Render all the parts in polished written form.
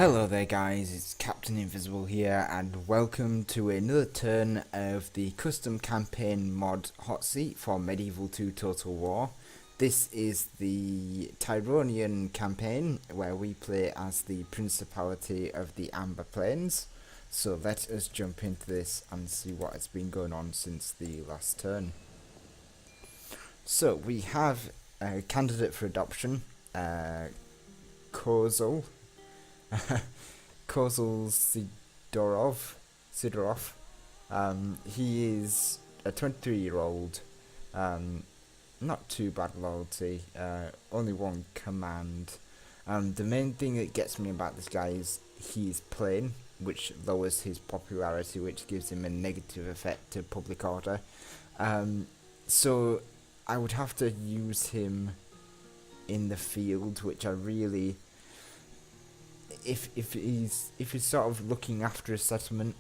Hello there guys, it's Captain Invisible here and welcome to another turn of the custom campaign mod hot seat for Medieval 2 Total War. This is the Tyronian campaign where we play as the Principality of the Amber Plains. So let us jump into this and see what has been going on since the last turn. So we have a candidate for adoption, Kozul. Kozul Sidorov. He is a 23-year-old. Not too bad loyalty. Only one command. The main thing that gets me about this guy is he is plain, which lowers his popularity, which gives him a negative effect to public order. So I would have to use him in the field, which I really. If he's sort of looking after a settlement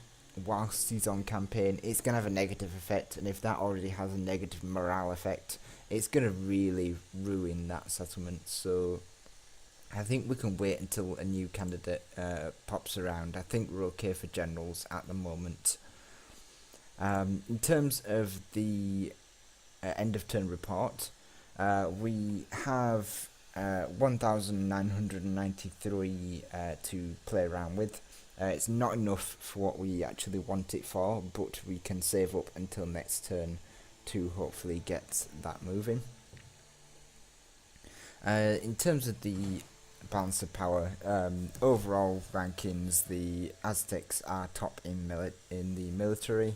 whilst he's on campaign, it's gonna have a negative effect, and if that already has a negative morale effect, it's gonna really ruin that settlement. So I think we can wait until a new candidate pops around. I think we're okay for generals at the moment. In terms of the end of turn report, we have 1993 to play around with. It's not enough for what we actually want it for, but we can save up until next turn to hopefully get that moving. In terms of the balance of power, overall rankings, the Aztecs are top in the military.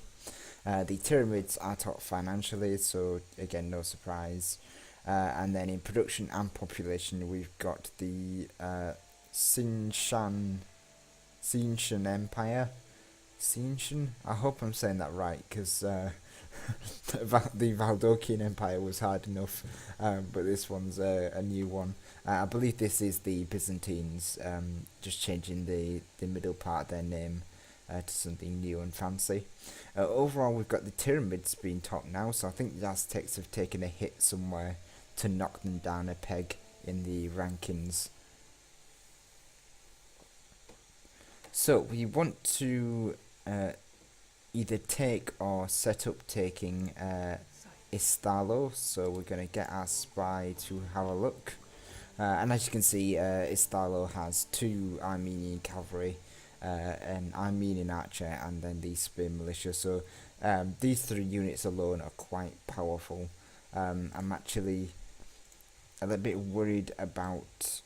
The Pyramids are top financially, so again, no surprise. And then in production and population, we've got the Xinshan Empire. Xinshan? I hope I'm saying that right, because the Valdokian Empire was hard enough, but this one's a new one. I believe this is the Byzantines, just changing the middle part of their name to something new and fancy. Overall, we've got the Pyramids being top now, so I think the Aztecs have taken a hit somewhere to knock them down a peg in the rankings. So we want to either take or set up taking Istalo, so we're going to get our spy to have a look. And as you can see, Istalo has 2 Armenian cavalry, an Armenian archer, and then the spear militia. So these 3 units alone are quite powerful. I'm actually a little bit worried about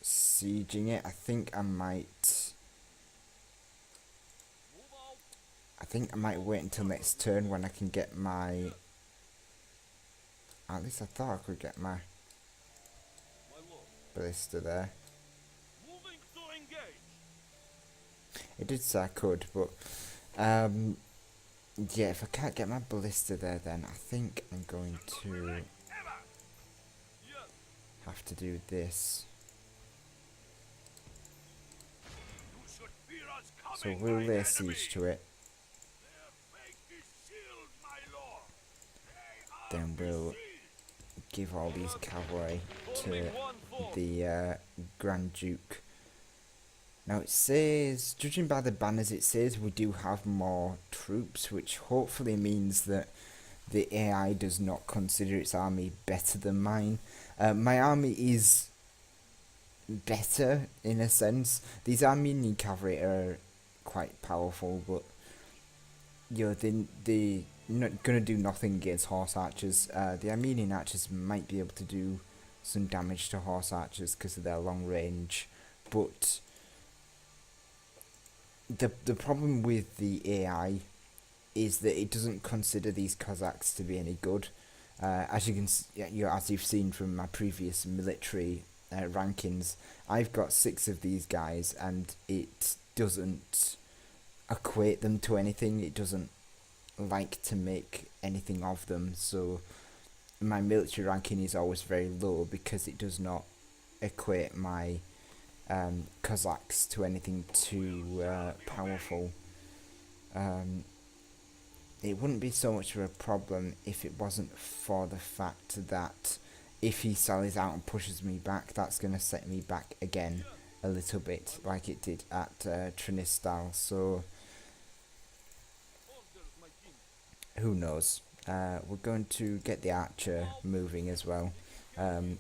sieging it. I think I might wait until next turn when I can get my. At least I thought I could get my ballista there. It did say I could, but yeah, if I can't get my ballista there, then I think I'm going to have to do this. So we'll lay siege to it. Then we'll give all these cavalry to the Grand Duke. Now it says, judging by the banners, it says we do have more troops, which hopefully means that the AI does not consider its army better than mine. My army is better in a sense. These Armenian cavalry are quite powerful, but you know, they're not gonna do nothing against horse archers. The Armenian archers might be able to do some damage to horse archers because of their long range, but the problem with the AI is that it doesn't consider these Cossacks to be any good. As you can, as you've seen from my previous military rankings, I've got 6 of these guys, and it doesn't equate them to anything. It doesn't like to make anything of them. So my military ranking is always very low because it does not equate my Cossacks to anything too powerful. It wouldn't be so much of a problem if it wasn't for the fact that if he sallies out and pushes me back, that's going to set me back again a little bit like it did at Trinistal, so who knows. We're going to get the archer moving as well. I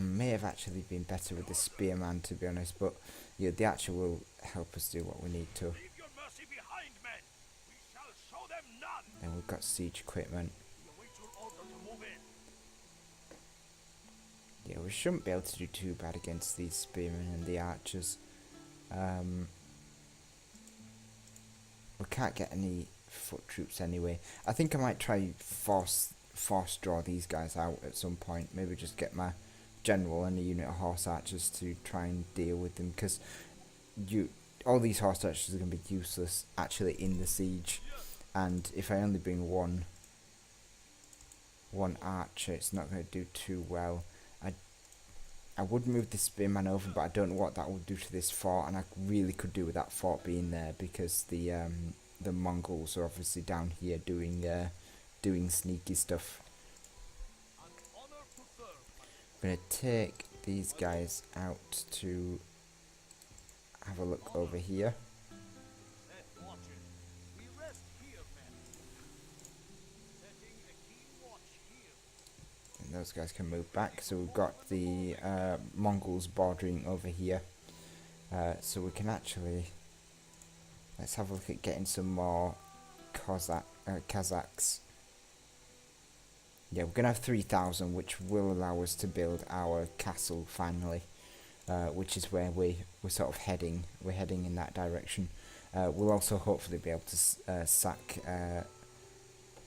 may have actually been better with the spearman, to be honest, but yeah, the archer will help us do what we need to. Then we've got siege equipment. Yeah, we shouldn't be able to do too bad against these spearmen and the archers. We can't get any foot troops anyway. I think I might try force draw these guys out at some point. Maybe just get my general and a unit of horse archers to try and deal with them, because all these horse archers are going to be useless actually in the siege, and if I only bring one archer, it's not going to do too well. I would move the spearman over, but I don't know what that would do to this fort, and I really could do with that fort being there, because the Mongols are obviously down here doing sneaky stuff. I'm going to take these guys out to have a look over here. And those guys can move back, so we've got the Mongols bordering over here. So we can actually, let's have a look at getting some more Kazakhs. Yeah, we're going to have 3,000, which will allow us to build our castle finally, which is where we're sort of heading. We're heading in that direction. We'll also hopefully be able to sack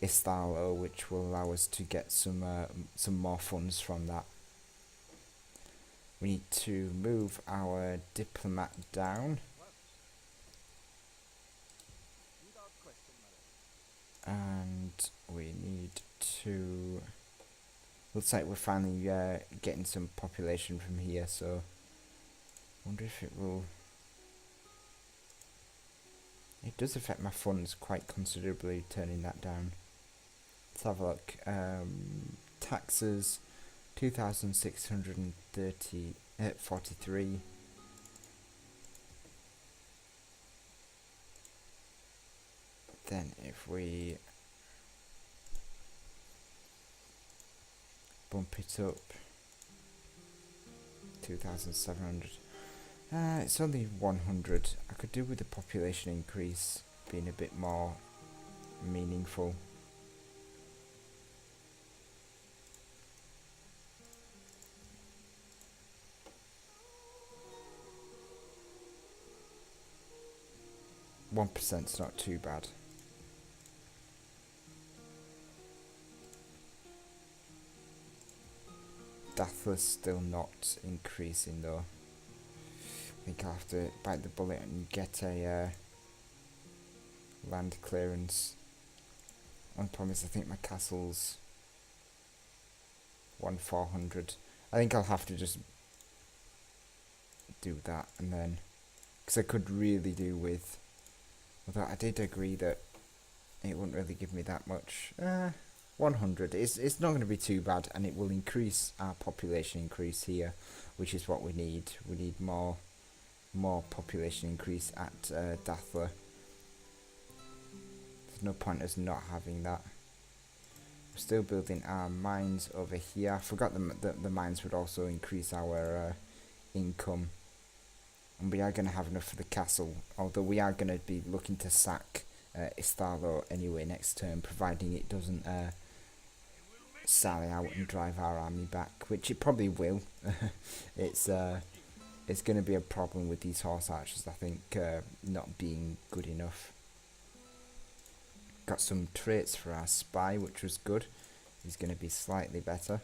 Istalo, which will allow us to get some more funds from that. We need to move our diplomat down. And we need to... Looks like we're finally getting some population from here, so... I wonder if it will... It does affect my funds quite considerably, turning that down. Let's have a look. Taxes, 2,643. Then if we bump it up, 2,700. It's only 100. I could do with the population increase being a bit more meaningful. %'s not too bad. Dathler's still not increasing though. I think I'll have to bite the bullet and get a land clearance. On promise, I think my castle's 1,400. I think I'll have to just do that, and then, because I could really do with, although I did agree that it wouldn't really give me that much. 100. It's not going to be too bad, and it will increase our population increase here, which is what we need. We need more population increase at Dathler. There's no point us not having that. We're still building our mines over here. I forgot the mines would also increase our income, and we are going to have enough for the castle, although we are going to be looking to sack Istalo anyway next turn, providing it doesn't sally out and drive our army back, which it probably will. It's going to be a problem with these horse archers, I think, not being good enough. Got some traits for our spy, which was good. He's going to be slightly better.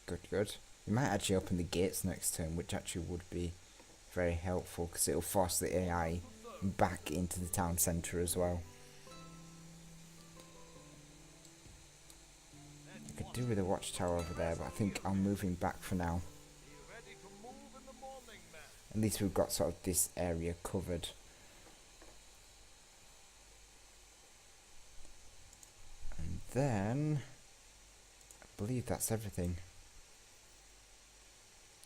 Good. We might actually open the gates next turn, which actually would be very helpful, because it'll force the AI back into the town centre as well. I could do with a watchtower over there, but I think I'll move him back for now. At least we've got sort of this area covered. And then I believe that's everything.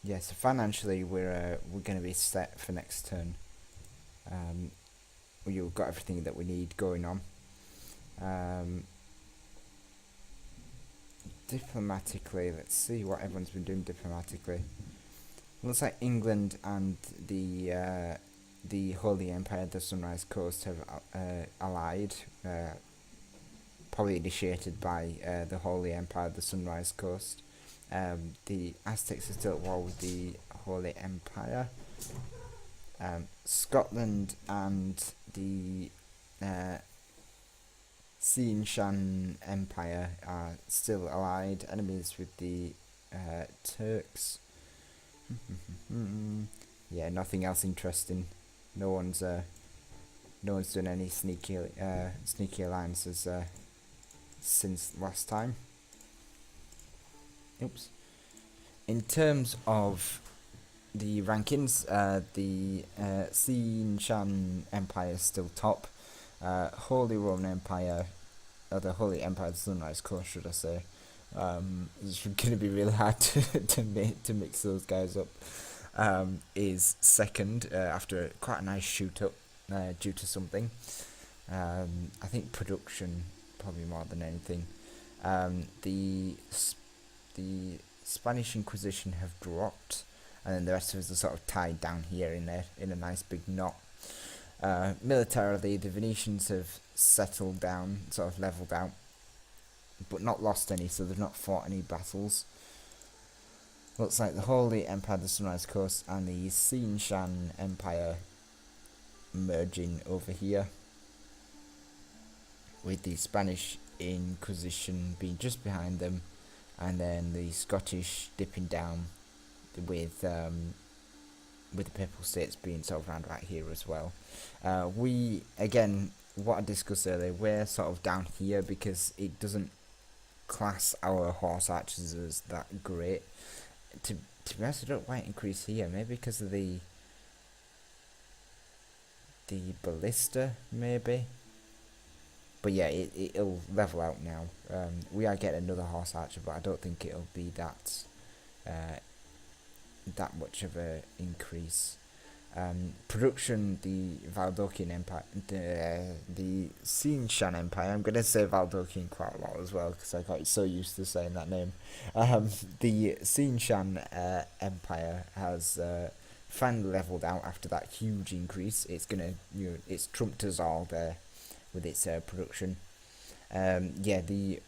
Yeah, so financially we're going to be set for next turn. We've got everything that we need going on. Um, Diplomatically, let's see what everyone's been doing diplomatically. Looks like England and the Holy Empire, the Sunrise Coast, have allied. Probably initiated by the Holy Empire, the Sunrise Coast. The Aztecs are still at war with the Holy Empire. Scotland and the Shan Empire are still allied, enemies with the Turks. Yeah, nothing else interesting. No one's done any sneaky alliances since last time. Oops. In terms of the rankings, the Shan Empire is still top. Holy Roman Empire, or the Holy Empire of the Sunrise Coast, should I say? It's going to be really hard to mix those guys up. Is second after quite a nice shoot up due to something. I think production probably more than anything. The Spanish Inquisition have dropped, and then the rest of us are sort of tied down here in a nice big knot. Militarily, the Venetians have settled down, sort of leveled out, but not lost any, so they've not fought any battles. Looks like the Holy Empire of the Sunrise Coast and the Shan Empire merging over here, with the Spanish Inquisition being just behind them, and then the Scottish dipping down with the Papal States being sort of around right here as well. We, again, what I discussed earlier, we're sort of down here because it doesn't class our horse archers as that great. To be honest, I don't quite increase here, maybe because of the ballista, maybe. But yeah, it'll level out now. We are getting another horse archer, but I don't think it'll be that much of a increase. Production, the Valdokian Empire, the Shan Empire. I'm gonna say Valdokian quite a lot as well because I got so used to saying that name. The Shan Empire has finally leveled out after that huge increase. It's it's trumped us all there with its production. The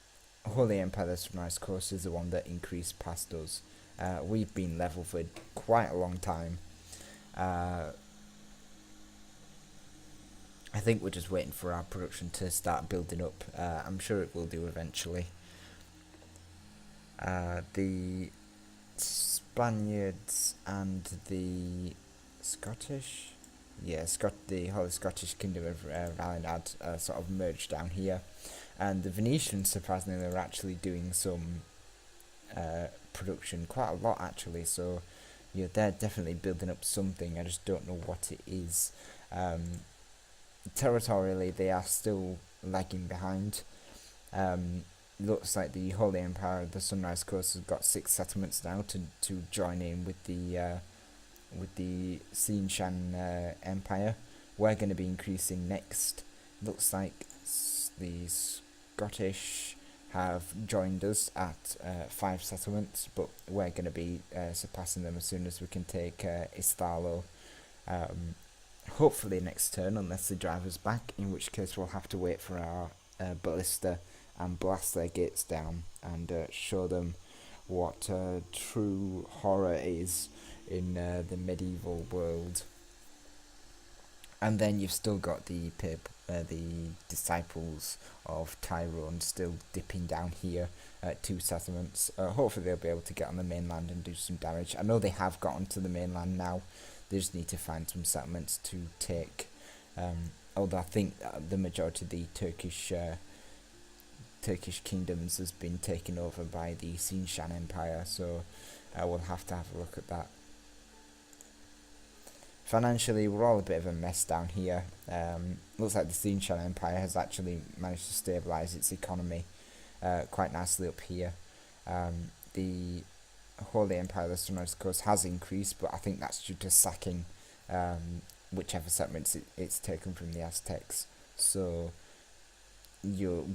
Holy Empire, the Sunrise Coast, is the one that increased past us. We've been level for quite a long time. I think we're just waiting for our production to start building up. I'm sure it will do eventually. The Spaniards and the Scottish, the whole Scottish Kingdom of Valinad sort of merged down here, and the Venetians, surprisingly, are actually doing some production, quite a lot actually. So yeah, they're definitely building up something. I just don't know what it is. Territorially, they are still lagging behind. Looks like the Holy Empire of the Sunrise Coast has got 6 settlements now to join in with the Shan Empire. We're going to be increasing next. Looks like the Scottish have joined us at 5 settlements, but we're going to be surpassing them as soon as we can take Istalo. Hopefully next turn, unless they drive us back, in which case we'll have to wait for our ballista and blast their gates down and show them what true horror is in the medieval world. And then you've still got the disciples of Tyrone still dipping down here at 2 settlements. Hopefully they'll be able to get on the mainland and do some damage. I know they have gotten to the mainland now. They just need to find some settlements to take. Although I think the majority of the Turkish kingdoms has been taken over by the Shan Empire, so we'll have to have a look at that. Financially, we're all a bit of a mess down here. Looks like the Shan Empire has actually managed to stabilise its economy quite nicely up here. The Holy Empire of the Sunrise Coast has increased, but I think that's due to sacking whichever settlements it's taken from the Aztecs. So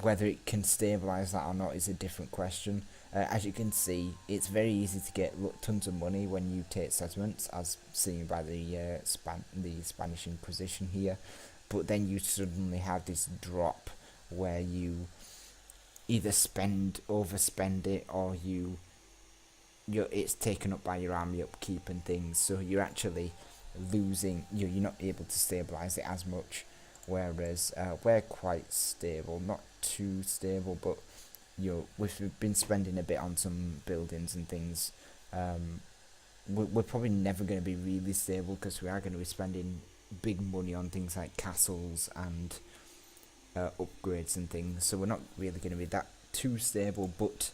whether it can stabilize that or not is a different question. As you can see, it's very easy to get tons of money when you take settlements, as seen by the Spanish Inquisition here. But then you suddenly have this drop where you either overspend it, or it's taken up by your army upkeep and things. So you're actually losing. You're not able to stabilize it as much. Whereas we're quite stable, not too stable, but we've been spending a bit on some buildings and things. We're probably never going to be really stable, because we are going to be spending big money on things like castles and upgrades and things. So we're not really going to be that too stable, but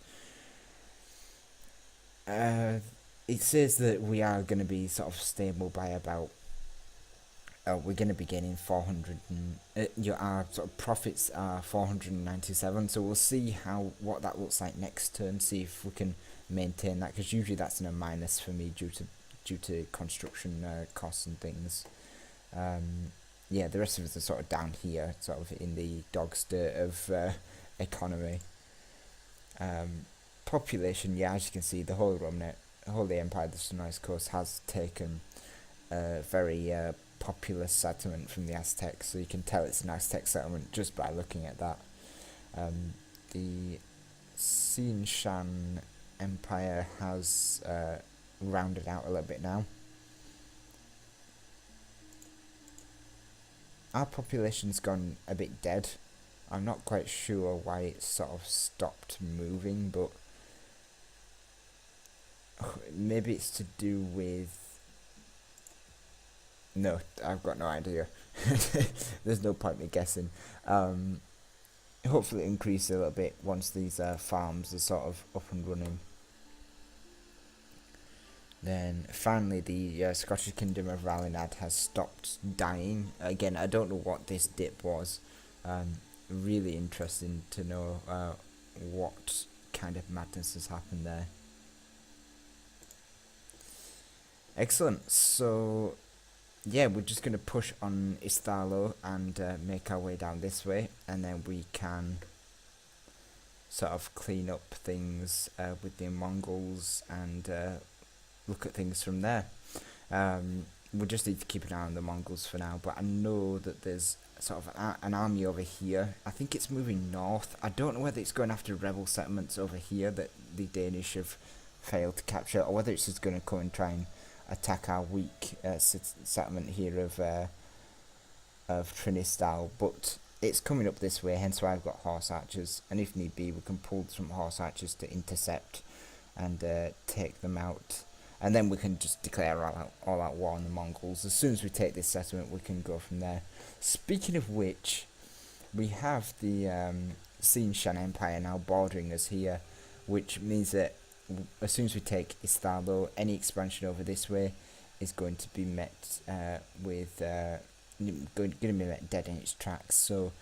it says that we are going to be sort of stable by about. We're going to be gaining 400, and our sort of profits are 497. So we'll see what that looks like next turn. See if we can maintain that, because usually that's in a minus for me due to construction costs and things. Yeah, the rest of us are sort of down here, sort of in the dog's dirt of economy. Population, yeah, as you can see, the Holy Empire of the Sunrise Coast has taken a very populous settlement from the Aztecs, so you can tell it's an Aztec settlement just by looking at that. The Xinshan Empire has rounded out a little bit now. Our population's gone a bit dead. I'm not quite sure why it sort of stopped moving, but maybe it's to do with... No, I've got no idea. There's no point me guessing. Hopefully increase a little bit once these farms are sort of up and running. Then finally the Scottish Kingdom of Ralinad has stopped dying. Again, I don't know what this dip was. Really interesting to know what kind of madness has happened there. Excellent. So yeah, we're just going to push on Istalo and make our way down this way, and then we can sort of clean up things with the Mongols and look at things from there. We just need to keep an eye on the Mongols for now, but I know that there's sort of an army over here. I think it's moving north. I don't know whether it's going after rebel settlements over here that the Danish have failed to capture, or whether it's just going to come and try and attack our weak settlement here of Trinistal, but it's coming up this way, hence why I've got horse archers, and if need be we can pull some horse archers to intercept and take them out, and then we can just declare all out war on the Mongols. As soon as we take this settlement, we can go from there. Speaking of which, we have the Xinshan Empire now bordering us here, which means that as soon as we take Istalo, any expansion over this way is going to be met with going to be met dead in its tracks. So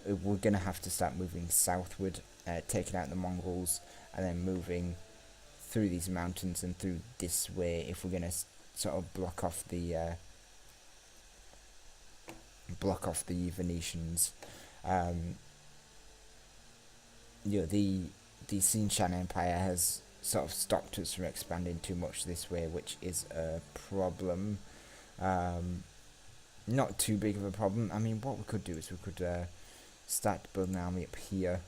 we're going to have to start moving southward, taking out the Mongols, and then moving through these mountains and through this way if we're going to sort of block off the Venetians. The Xinshan Empire has sort of stopped us from expanding too much this way, which is a problem. Not too big of a problem. I mean, what we could do is we could start building an army up here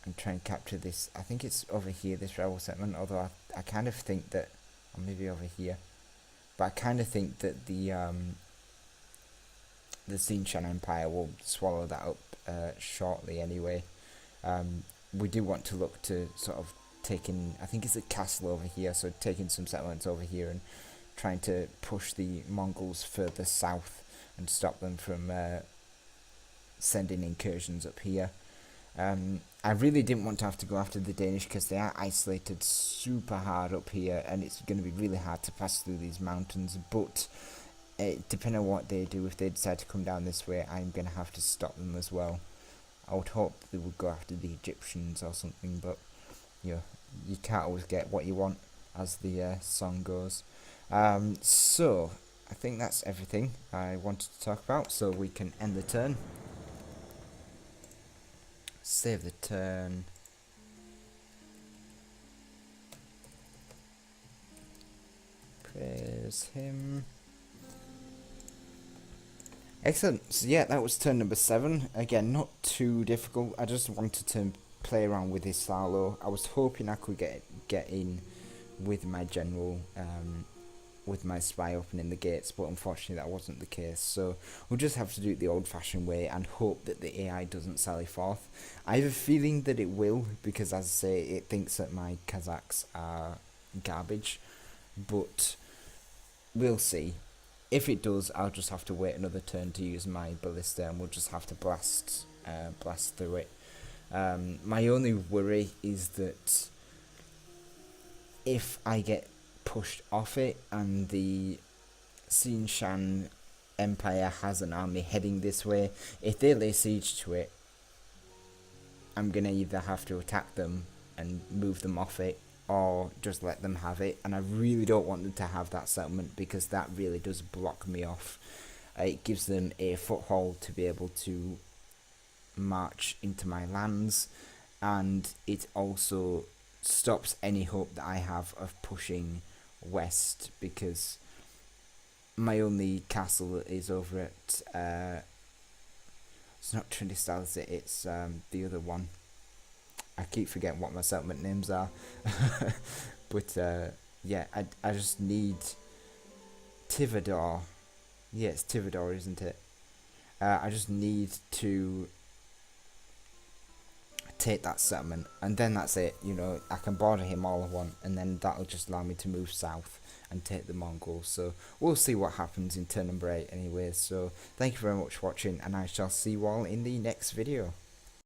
and try and capture this. I think it's over here, this rebel settlement, although I kind of think that, or maybe over here, but I kind of think that the Xinshan Empire will swallow that up shortly anyway. We do want to look to sort of taking, I think it's a castle over here, so taking some settlements over here and trying to push the Mongols further south and stop them from sending incursions up here. I really didn't want to have to go after the Danish because they are isolated super hard up here, and it's going to be really hard to pass through these mountains, but depending on what they do, if they decide to come down this way, I'm going to have to stop them as well. I would hope they would go after the Egyptians or something, but yeah, you can't always get what you want, as the song goes. So I think that's everything I wanted to talk about, so we can end the turn. Save the turn. Praise him. Excellent. So yeah, that was turn number 7. Again, not too difficult. I just wanted to play around with his silo. I was hoping I could get in with my general, with my spy opening the gates, but unfortunately that wasn't the case. So we'll just have to do it the old-fashioned way and hope that the AI doesn't sally forth. I have a feeling that it will, because as I say, it thinks that my Kazakhs are garbage, but we'll see. If it does, I'll just have to wait another turn to use my ballista, and we'll just have to blast through it. My only worry is that if I get pushed off it and the Xinshan Empire has an army heading this way, if they lay siege to it, I'm gonna either have to attack them and move them off it, or just let them have it. And I really don't want them to have that settlement, because that really does block me off. It gives them a foothold to be able to march into my lands, and it also stops any hope that I have of pushing west, because my only castle is over at it's not Trinidad, is it? It's the other one. I keep forgetting what my settlement names are. But yeah, I just need Tivador. Yeah, it's Tivador, isn't it? I just need to take that settlement, and then that's it. You know, I can border him all I want, and then that'll just allow me to move south and take the Mongols. So we'll see what happens in turn number 8 anyway. So thank you very much for watching, and I shall see you all in the next video.